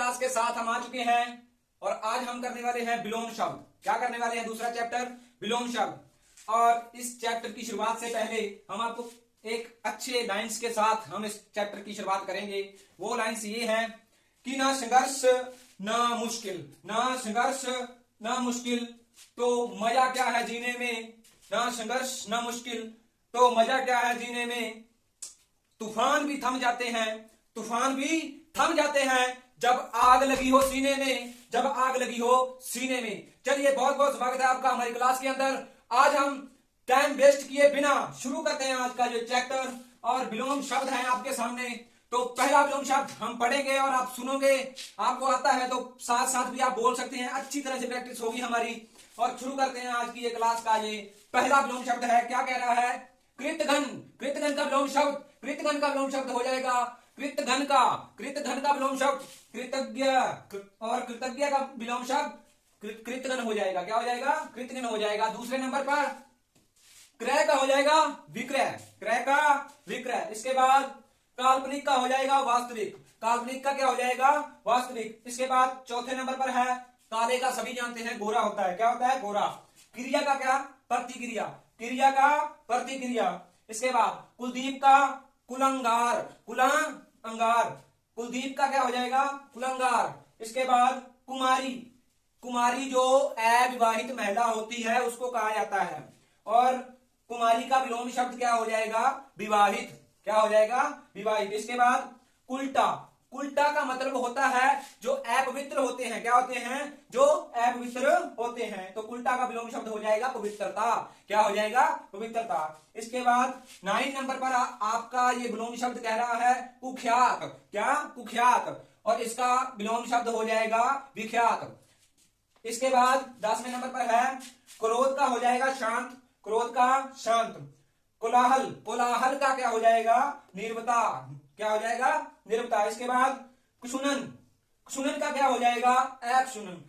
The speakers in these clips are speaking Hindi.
क्लास के साथ हम आ चुके हैं और आज हम करने वाले हैं विलोम शब्द। क्या करने वाले हैं? दूसरा चैप्टर विलोम शब्द। और इस चैप्टर की शुरुआत से पहले हम आपको एक अच्छे लाइंस के साथ हम इस चैप्टर की शुरुआत करेंगे। वो लाइंस ये है कि ना संघर्ष ना मुश्किल, ना संघर्ष ना मुश्किल तो मजा क्या है जीने में, ना संघर्ष ना मुश्किल तो मजा क्या है जीने में। तूफान भी थम जाते हैं, तूफान भी थम जाते हैं जब आग लगी हो सीने में, जब आग लगी हो सीने में। चलिए बहुत बहुत स्वागत है आपका हमारी क्लास के अंदर। आज हम टाइम वेस्ट किए बिना शुरू करते हैं आज का जो चैप्टर। और विलोम शब्द है आपके सामने। तो पहला विलोम शब्द हम पढ़ेंगे और आप सुनोगे। आपको आता है तो साथ साथ भी आप बोल सकते हैं, अच्छी तरह से प्रैक्टिस होगी हमारी। और शुरू करते हैं आज की ये क्लास का। ये पहला विलोम शब्द है, क्या कह रहा है? कृतघ्न। कृतघ्न का विलोम शब्द, कृतघ्न का विलोम शब्द हो जाएगा कृतघ्न का, कृतघ्न का विलोम शब्द कृतज्ञ, और कृतज्ञ का विलोम शब्द कृतघ्न हो जाएगा। क्या हो जाएगा? कृतघ्न हो जाएगा। दूसरे नंबर पर क्रय का हो जाएगा विक्रय, क्रय का विक्रय। इसके बाद काल्पनिक का हो जाएगा वास्तविक, काल्पनिक का क्या हो जाएगा? वास्तविक। इसके बाद चौथे नंबर पर है काले का सभी जानते हैं गोरा होता है। क्या होता है? गोरा। क्रिया का क्या? प्रतिक्रिया, क्रिया का प्रतिक्रिया। इसके बाद कुलदीप का कुलंगार, कुलंगार। कुलदीप का क्या हो जाएगा? कुलंगार। इसके बाद कुमारी, कुमारी जो अविवाहित महिला होती है उसको कहा जाता है। और कुमारी का विलोम शब्द क्या हो जाएगा? विवाहित। क्या हो जाएगा? विवाहित। इसके बाद कुल्टा, कुल्टा का मतलब होता है जो अपवित्र होते हैं। क्या होते हैं? जो अपवित्र होते हैं। तो कुल्टा का विलोम शब्द हो जाएगा पवित्रता। क्या हो जाएगा? पवित्रता। इसके बाद 9 नंबर पर आपका ये विलोम शब्द कह रहा है कुख्यात। क्या? कुख्यात। और इसका विलोम शब्द हो जाएगा विख्यात। इसके बाद 10वें नंबर पर है क्रोध का हो जाएगा शांत, क्रोध का शांत। कोलाहल, कोलाहल का क्या हो जाएगा? निर्वता। क्या हो जाएगा? निर्वता। इसके बाद कुशुनन, कुशुनन का क्या हो जाएगा? एक्शुनन,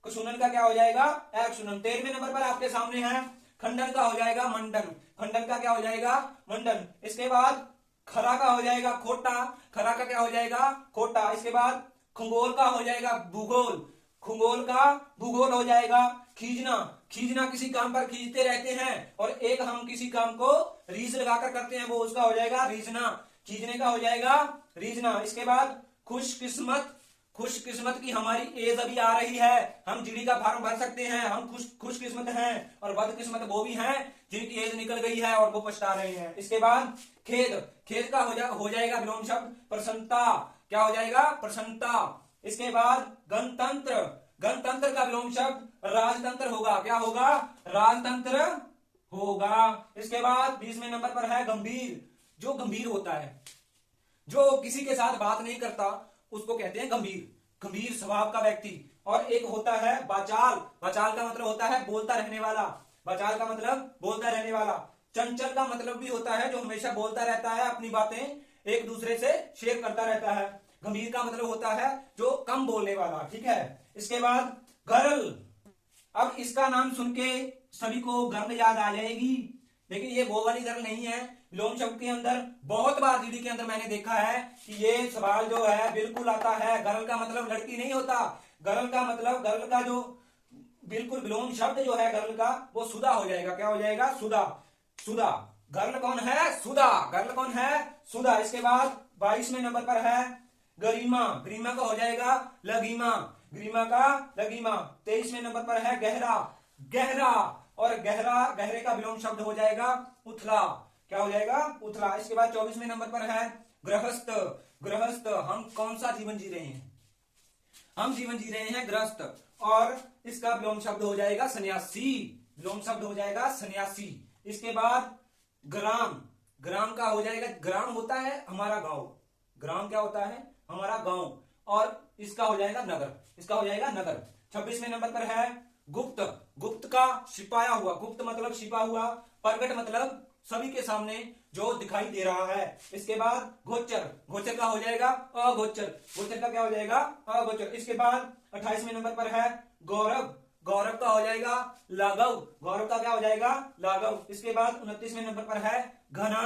कुशुनन का क्या हो जाएगा? एक्शुनन। 13वें नंबर पर आपके सामने है खंडन का हो जाएगा मंडन, खंडन का क्या हो जाएगा? मंडन। इसके बाद खरा का हो जाएगा खोटा, खरा का क्या हो जाएगा? खोटा। इसके बाद खंगोल का हो जाएगा भूगोल, खंगोल का भूगोल हो जाएगा। खींचना, खींचना किसी काम पर खींचते रहते हैं और एक हम किसी काम को रीस लगाकर करते हैं, वो उसका हो जाएगा रीझना, खींचने का हो जाएगा रीझना। इसके बाद खुशकिस्मत, खुशकिस्मत की हमारी एज अभी आ रही है, हम जीडी का फॉर्म भर सकते हैं, हम खुशकिस्मत हैं। और बदकिस्मत वो भी हैं जिनकी एज निकल गई है और वो पछता रहे हैं। इसके बाद खेद, खेद का हो जाएगा विलोम शब्द प्रसन्नता। क्या हो जाएगा? प्रसन्नता। इसके बाद गणतंत्र, गणतंत्र का विलोम शब्द राजतंत्र होगा। क्या होगा? राजतंत्र होगा। इसके बाद 20वें नंबर पर है गंभीर, जो गंभीर होता है, जो किसी के साथ बात नहीं करता उसको कहते हैं गंभीर, गंभीर स्वभाव का व्यक्ति। और एक होता है वाचाल, वाचाल का मतलब होता है बोलता रहने वाला, वाचाल का मतलब बोलता रहने वाला। चंचल का मतलब भी होता है जो हमेशा बोलता रहता है, अपनी बातें एक दूसरे से शेयर करता रहता है। गंभीर का मतलब होता है जो कम बोलने वाला। ठीक है। इसके बाद गरल, अब इसका नाम सुन के सभी को गर्ल याद आ जाएगी, लेकिन ये वो वाली गर्ल नहीं है। विलोम शब्द के अंदर बहुत बार जीडी के अंदर मैंने देखा है कि ये सवाल जो है बिल्कुल आता है। गर्ल का मतलब लड़की नहीं होता, गर्ल का मतलब, गर्ल का जो बिल्कुल विलोम शब्द जो है गर्ल का, वो सुधा हो जाएगा। क्या हो जाएगा? सुधा, सुधा। गर्ल कौन है? सुधा। गर्ल कौन है? सुधा। इसके बाद 22वें नंबर पर है गरिमा, गरिमा का हो जाएगा लगीमा, गरिमा का लगीमा। 23वें नंबर पर है गहरा, गहरा। और गहरा, गहरे का विलोम शब्द हो जाएगा उथला। क्या हो जाएगा? उथला। इसके बाद 24वें नंबर पर है गृहस्थ, गृहस्थ। हम कौन सा जीवन जी रहे हैं? हम जीवन जी रहे हैं गृहस्थ। और इसका विलोम शब्द हो जाएगा सन्यासी, विलोम शब्द हो जाएगा सन्यासी। इसके बाद ग्राम, ग्राम का हो जाएगा, ग्राम होता है हमारा गांव, ग्राम क्या होता है? हमारा गांव। और इसका हो जाएगा नगर, इसका हो जाएगा नगर। 26वें नंबर पर है गुप्त, गुप्त का छिपाया हुआ, गुप्त मतलब छिपा हुआ, प्रगट मतलब सभी के सामने जो दिखाई दे रहा है। इसके बाद गोचर, गोचर का हो जाएगा अगोचर, गोचर का क्या हो जाएगा? अगोचर। इसके बाद 28वें नंबर पर है गौरव, गौरव का हो जाएगा लाघव, गौरव का क्या हो जाएगा? लाघव। इसके बाद 29वें नंबर पर है घना,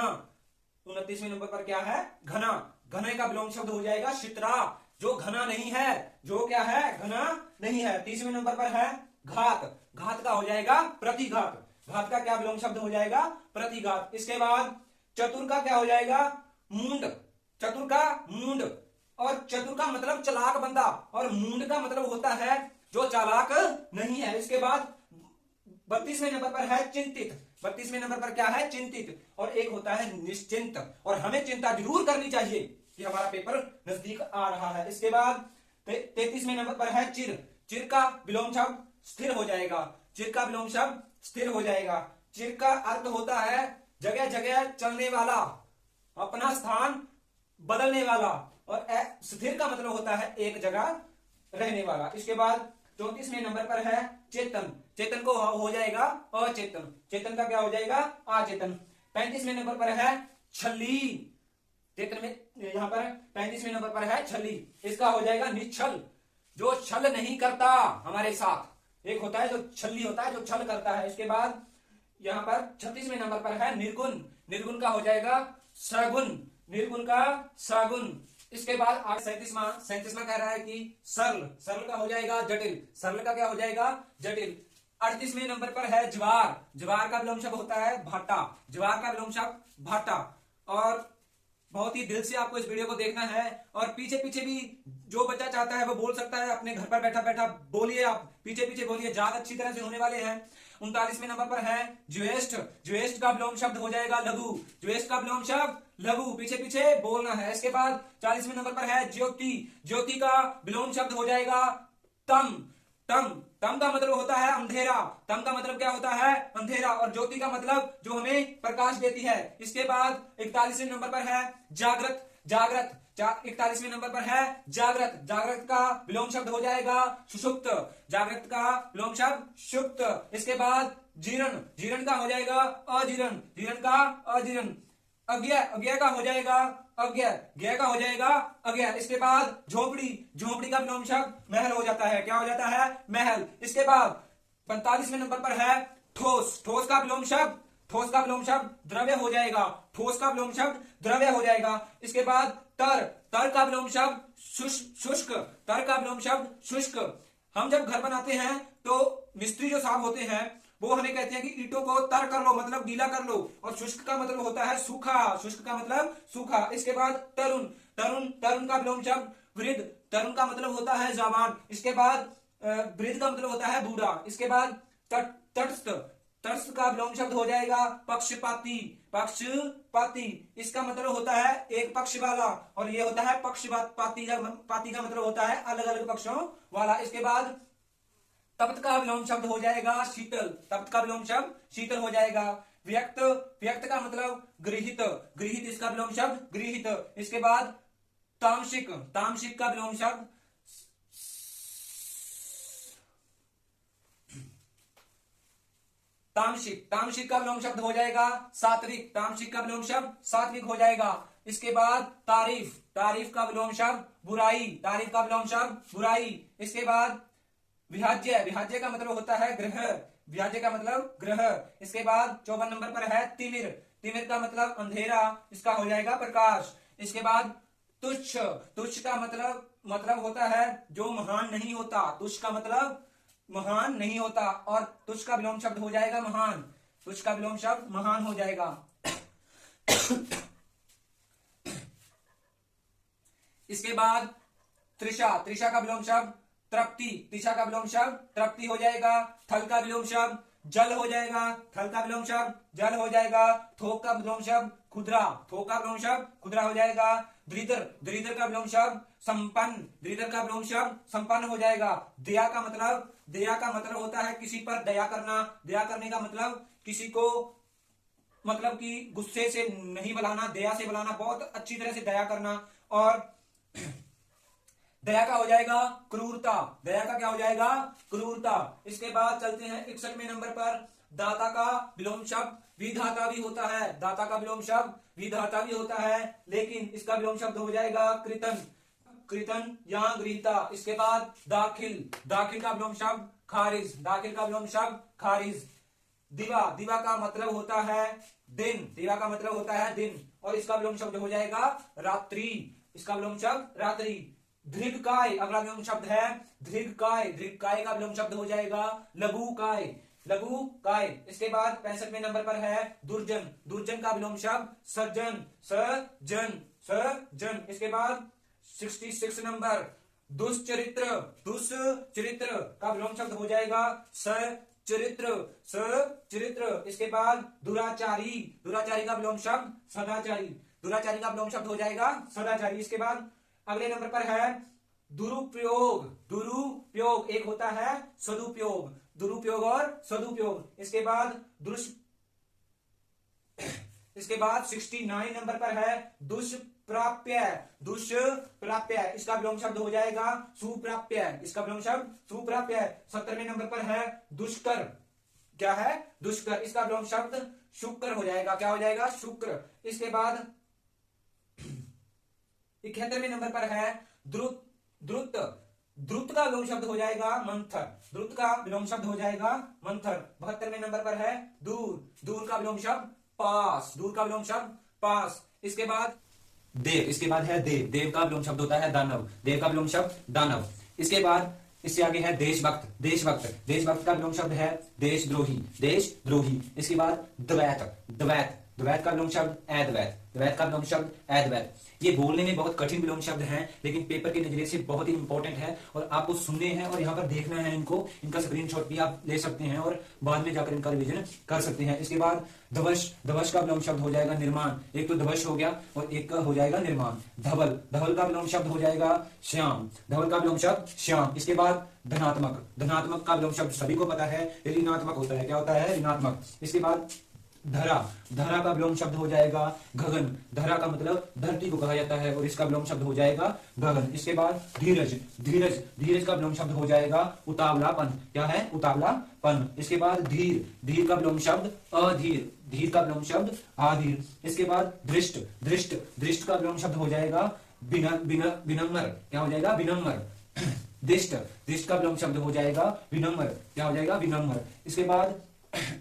29वें नंबर पर क्या है? घना, घने का विलोम शब्द हो जाएगा शित्रा, जो घना नहीं है, जो क्या है, घना नहीं है। तीसरे नंबर पर है घात, घात का हो जाएगा प्रतिघात, घात का क्या विलोम शब्द हो जाएगा, प्रतिघात। इसके बाद चतुर का क्या हो जाएगा, मूंड, चतुर का मूंड, और चतुर का मतलब चालाक बंदा, और मूंड का मतलब होता है जो चालाक नहीं है। इसके बाद 32वें नंबर पर है चिंतित, 32वें नंबर पर क्या है, चिंतित, और एक होता है निश्चिंत, और हमें चिंता जरूर करनी चाहिए कि हमारा पेपर नजदीक आ रहा है। इसके बाद 33वें नंबर पर है चिर, चिर का विलोम शब्द स्थिर हो जाएगा, चिर का विलोम शब्द स्थिर हो जाएगा। चिर का अर्थ होता है जगह जगह चलने वाला, अपना स्थान बदलने वाला, और स्थिर का मतलब होता है एक जगह रहने वाला। इसके बाद 34वें नंबर पर है चेतन, चेतन को हो जाएगा अचेतन, चेतन का क्या हो जाएगा, अचेतन। 35वें नंबर पर है छली, चेतन में यहां पर 35वें नंबर पर है छली, इसका हो जाएगा निश्छल, जो छल नहीं करता हमारे साथ। एक होता है जो छली होता है, जो छल करता है। इसके बाद यहां पर 36वें नंबर पर है निर्गुण, निर्गुण का हो जाएगा सगुण, निर्गुण का सगुण। इसके बाद 37वां कह रहा है कि सरल, सरल का हो जाएगा जटिल, सरल का क्या हो जाएगा, जटिल। 38वें नंबर पर है ज्वार, ज्वार का विलोम शब्द होता है भाटा, ज्वार का विलोम शब्द भाटा। और बहुत ही दिल से आपको इस वीडियो को देखना है, और पीछे पीछे भी जो बच्चा चाहता है वो बोल सकता है, अपने घर पर बैठा बैठा बोलिए, आप पीछे पीछे बोलिए, याद अच्छी तरह से होने वाले हैं। 39वें नंबर पर है ज्येष्ठ, ज्येष्ठ का विलोम शब्द हो जाएगा लघु, ज्येष्ठ का विलोम शब्द लघु, पीछे पीछे बोलना है। इसके बाद 40वें नंबर पर है ज्योति, ज्योति का विलोम शब्द हो जाएगा तम, तम, तम का मतलब होता है अंधेरा, तम का मतलब क्या होता है, अंधेरा, और ज्योति का मतलब जो हमें प्रकाश देती है। इसके बाद 41वें नंबर पर है जागृत, जागृत, 41वें नंबर पर है जागृत, जागृत का विलोम शब्द हो जाएगा सुषुप्त, जागृत का विलोम शब्द सुप्त। इसके बाद जीर्ण, जीर्ण का हो जाएगा अजीर्ण, जीर्ण का अजीर्ण। अज्ञ, अज्ञ का हो जाएगा अज्ञ, ज्ञ का हो जाएगा अज्ञ। इसके बाद झोपड़ी, झोपड़ी का विलोम शब्द महल हो जाता है, क्या हो जाता है, महल। इसके बाद 45वें नंबर पर है ठोस, ठोस का विलोम शब्द, ठोस का विलोम शब्द द्रव्य हो जाएगा, ठोस का विलोम शब्द द्रव्य हो जाएगा। इसके बाद तर, तर का विलोम शब्द शुष्क, तर का विलोम शब्द शुष्क। हम जब घर बनाते हैं तो मिस्त्री जो साहब होते हैं वो हमें कहते हैं कि ईंटों को तर कर लो, मतलब गीला कर लो, और शुष्क का मतलब होता है सूखा, शुष्क का मतलब सूखा। इसके बाद तरुण, तरुण, तरुण का विलोम शब्द वृद्ध, तरुण का मतलब होता है जवान। इसके बाद वृद्ध का मतलब होता है बूढ़ा। इसके बाद तटस्थ, तटस्थ का विलोम शब्द हो जाएगा पक्षपाती, पक्षपाती, इसका मतलब होता है एक पक्ष वाला, और ये होता है पक्षपाती, पाती का मतलब होता है अलग अलग पक्षों वाला। इसके बाद तप्त का विलोम शब्द हो जाएगा शीतल, तप्त का विलोम शब्द शीतल हो जाएगा। व्यक्त, व्यक्त का मतलब गृहित, गृहित इसका विलोम शब्द गृहित। इसके बाद तामसिक, तामसिक का विलोम शब्द तामसिक, तामसिक का विलोम शब्द हो जाएगा सात्विक, तामसिक का विलोम शब्द सात्विक हो जाएगा। इसके बाद तारीफ, तारीफ का विलोम शब्द बुराई, तारीफ का विलोम शब्द बुराई। इसके बाद विभाज्य, विभाज्य का मतलब होता है ग्रह, विभाज्य का मतलब ग्रह। इसके बाद 54 नंबर पर है तिमिर, तिमिर का मतलब अंधेरा, इसका हो जाएगा प्रकाश। इसके बाद तुच्छ, तुच्छ का मतलब होता है जो महान नहीं होता, तुच्छ का मतलब महान नहीं होता, और तुच्छ का विलोम शब्द हो जाएगा महान, तुच्छ का विलोम शब्द महान हो जाएगा। इसके बाद तृषा, तृषा का विलोम शब्द तृप्ति, तृषा का विलोम शब्द तृप्ति हो जाएगा। थल का विलोम शब्द जल हो जाएगा, थल का विलोम शब्द जल हो जाएगा। थोक का विलोम शब्द खुदरा, थोक का विलोम शब्द खुदरा हो जाएगा। दरिद्र, दरिद्र का विलोम शब्द संपन्न, दरिद्र का विलोम शब्द संपन्न हो जाएगा। दया का मतलब, दया का मतलब होता है किसी पर दया करना, दया करने का मतलब किसी को मतलब कि गुस्से से नहीं बुलाना, दया से बुलाना, बहुत अच्छी तरह से दया करना। और दया का हो जाएगा क्रूरता, दया का क्या हो जाएगा, क्रूरता। इसके बाद चलते हैं 61वें नंबर पर, दाता का विलोम शब्द विधाता भी होता है, दाता का विलोम शब्द विधाता भी होता है, लेकिन इसका विलोम शब्द हो जाएगा कृतन, कृतन या गृहीता। इसके बाद दाखिल, दाखिल का विलोम शब्द खारिज, दाखिल का विलोम शब्द खारिज। दिवा, दिवा का मतलब होता है दिन, दिवा का मतलब होता है दिन, और इसका विलोम शब्द हो जाएगा रात्रि, इसका विलोम शब्द रात्रि। दीर्घकाय अगला विलोम शब्द है दीर्घकाय। दीर्घकाय का विलोम शब्द हो जाएगा लघुकाय। लघुकाय। इसके बाद 65वें नंबर पर है दुर्जन। दुर्जन का विलोम शब्द सज्जन। सज्जन। सज्जन। इसके बाद 66 नंबर दुष्चरित्र। दुष्चरित्र का विलोम शब्द हो जाएगा सचरित्र। सचरित्र। इसके बाद दुराचारी। दुराचारी का विलोम शब्द सदाचारी। दुराचारी का विलोम शब्द हो जाएगा सदाचारी। इसके बाद अगले नंबर पर है दुरुपयोग। दुरुपयोग एक होता है सदुपयोग। दुरुपयोग और सदुपयोग। इसके बाद 69 नंबर पर है दुष्प्राप्य। दुष्प्राप्य इसका विलोम शब्द हो जाएगा सुप्राप्य। इसका विलोम शब्द सुप्राप्य। 70वें नंबर पर है दुष्कर। क्या है? दुष्कर। इसका विलोम शब्द शुक्र हो जाएगा। क्या हो जाएगा? शुक्र। इसके बाद 71वें नंबर पर है द्रुत। द्रुत। द्रुत का विलोम शब्द हो जाएगा मंथर। द्रुत का विलोम शब्द हो जाएगा मंथर। 72वें नंबर पर है दूर। दूर का विलोम शब्द पास। दूर का विलोम शब्द पास। इसके बाद देव। इसके बाद है देव। देव का विलोम शब्द होता है दानव। देव का विलोम शब्द दानव। इसके बाद इससे आगे है देशभक्त। देशभक्त। देशभक्त का विलोम शब्द है देशद्रोही। देशद्रोही। इसके बाद द्वैत। द्वैत। द्वैत का विलोम शब्द अद्वैत। द्वैत का विलोम शब्द अद्वैत। ये बोलने में बहुत कठिन विलोम शब्द हैं, लेकिन पेपर के नजरिए से बहुत ही इंपॉर्टेंट है और आपको सुनने हैं और यहाँ पर देखना है इनको। इनका स्क्रीनशॉट भी आप ले सकते हैं और बाद में जाकर इनका रिवीजन कर सकते हैं। इसके बाद धवश। धवश का विलोम शब्द हो जाएगा निर्माण। एक तो धवश हो गया और एक का हो जाएगा निर्माण। धवल। धवल का विलोम शब्द हो जाएगा श्याम। धवल का विलोम शब्द श्याम। इसके बाद धनात्मक। धनात्मक का विलोम शब्द सभी को पता है ऋणात्मक होता है। क्या होता है? ऋणात्मक। इसके बाद धरा। धरा का विलोम शब्द हो जाएगा गगन। धरा का मतलब धरती को कहा जाता है और इसका विलोम शब्द हो जाएगा गगन। इसके बाद धीरज। धीरज। धीरज का विलोम शब्द हो जाएगा उतावलापन। क्या है? उतावलापन। इसके बाद धीर। धीर का विलोम शब्द अधीर। धीर का विलोम शब्द आधीर। इसके बाद दृष्ट। दृष्ट। दृष्ट का विलोम शब्द हो जाएगा विनम्र। क्या हो जाएगा? विनम्र। दिष्ट। दिष्ट का विलोम शब्द हो जाएगा विनम्र। क्या हो जाएगा? विनम्र। इसके बाद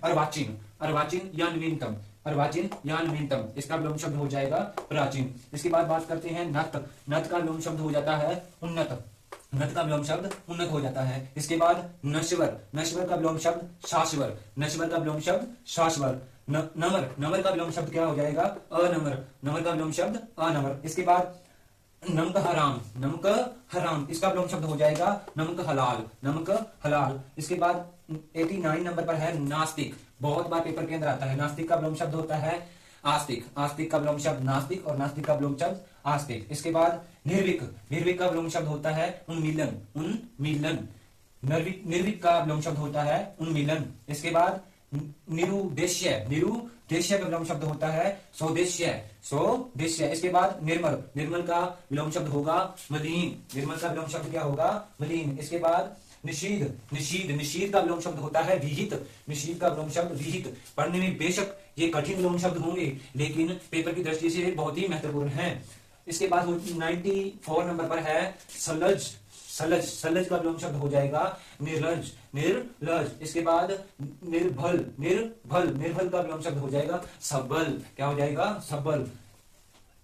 अर्वाचीन। अर्वाचीन या नवीनतम। अर्वाचीन या नवीनतम। इसका विलोम शब्द हो जाएगा प्राचीन। इसके बाद बात करते हैं नत। नत का विलोम शब्द हो जाता है उन्नत। नत का विलोम शब्द उन्नत हो जाता है। इसके बाद नश्वर। नश्वर का विलोम शब्द शाश्वर। नश्वर का विलोम शब्द शाश्वर। नमर। नमर का विलोम शब्द क्या हो जाएगा? अनमर। नमर का विलोम शब्द अनमर। इसके बाद नमक हराम। नमक हराम। इसका विलोम शब्द हो जाएगा नमक हलाल। नमक हलाल। इसके बाद 89 नंबर पर है नास्तिक। बहुत बार पेपर के अंदर आता है। नास्तिक का विलोम शब्द होता है आस्तिक। आस्तिक का विलोम शब्द नास्तिक और नास्तिक का विलोम शब्द आस्तिक। इसके बाद निर्विक। निर्विक का विलोम शब्द होता है उन्मीलन। उन्मीलन। निर्विक का विलोम शब्द होता है उन्मीलन। इसके बाद निरुद्देश्य। निरुद्देश्य का विलोम शब्द होता है स्वदेश्य। स्वदेश्य। इसके बाद निर्मल। निर्मल का विलोम शब्द होगा मलिन। निर्मल का विलोम शब्द क्या होगा? मलिन। इसके बाद निषीध। निषीध। निषीध का विलोम शब्द होता है विहित। निषीध का विलोम शब्द विहित। पढ़ने में बेशक ये कठिन विलोम शब्द होंगे, लेकिन पेपर की दृष्टि से बहुत ही महत्वपूर्ण है। इसके बाद 94 नंबर पर है सलज। सलज। सलज का विलोम शब्द हो जाएगा निर्लज। निर्लज। इसके बाद निर्भल। निर्भल। निर्भल का विलोम शब्द हो जाएगा सबल। क्या हो जाएगा? सबल।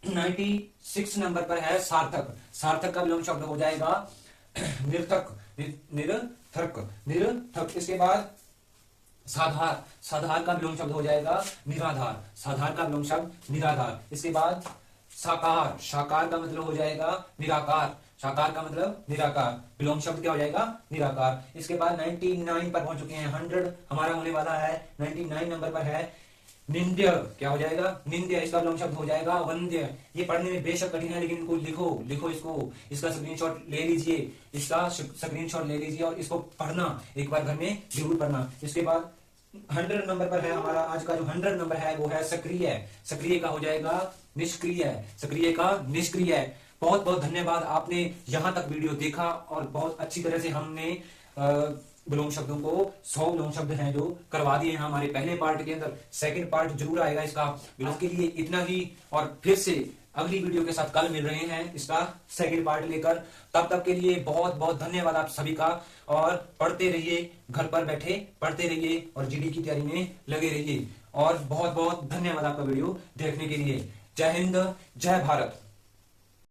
96 नंबर पर है सार्थक। सार्थक का विलोम शब्द हो जाएगा निर्थक। निरर्थक। निरर्थक। इसके बाद साधार। साधार का विलोम शब्द हो जाएगा निराधार। साधार का विलोम शब्द निराधार। इसके बाद साकार। साकार का मतलब हो जाएगा निराकार। साकार का मतलब निराकार। विलोम शब्द क्या हो जाएगा? निराकार। इसके बाद 99 पर पहुंच चुके हैं। 100 हमारा होने वाला है। 99 नंबर पर है निंद्य। क्या हो जाएगा? निंद्य। इसका विलोम शब्द हो जाएगा वंद्य। ये पढ़ने में बेशक कठिन है, लेकिन इनको लिखो इसको। इसका स्क्रीनशॉट ले लीजिए। इसका स्क्रीनशॉट ले लीजिए और इसको पढ़ना एक बार घर में जरूर पढ़ना। इसके बाद 100 नंबर पर है हमारा आज का जो 100 नंबर है वो है सक्रिय। सक्रिय का हो जाएगा निष्क्रिय। सक्रिय का निष्क्रिय। बहुत बहुत धन्यवाद, आपने यहां तक वीडियो देखा और बहुत अच्छी तरह से हमने विलोम शब्दों को 100 विलोम शब्द हैं जो करवा दिए हैं हमारे पहले पार्ट के अंदर। सेकंड पार्ट जरूर आएगा इसका। आज के लिए इतना ही और फिर से अगली वीडियो के साथ कल मिल रहे हैं इसका सेकंड पार्ट लेकर। तब तक के लिए बहुत बहुत धन्यवाद आप सभी का। और पढ़ते रहिए, घर पर बैठे पढ़ते रहिए और जीडी की तैयारी में लगे रहिए। और बहुत बहुत धन्यवाद आपका वीडियो देखने के लिए। जय हिंद, जय भारत।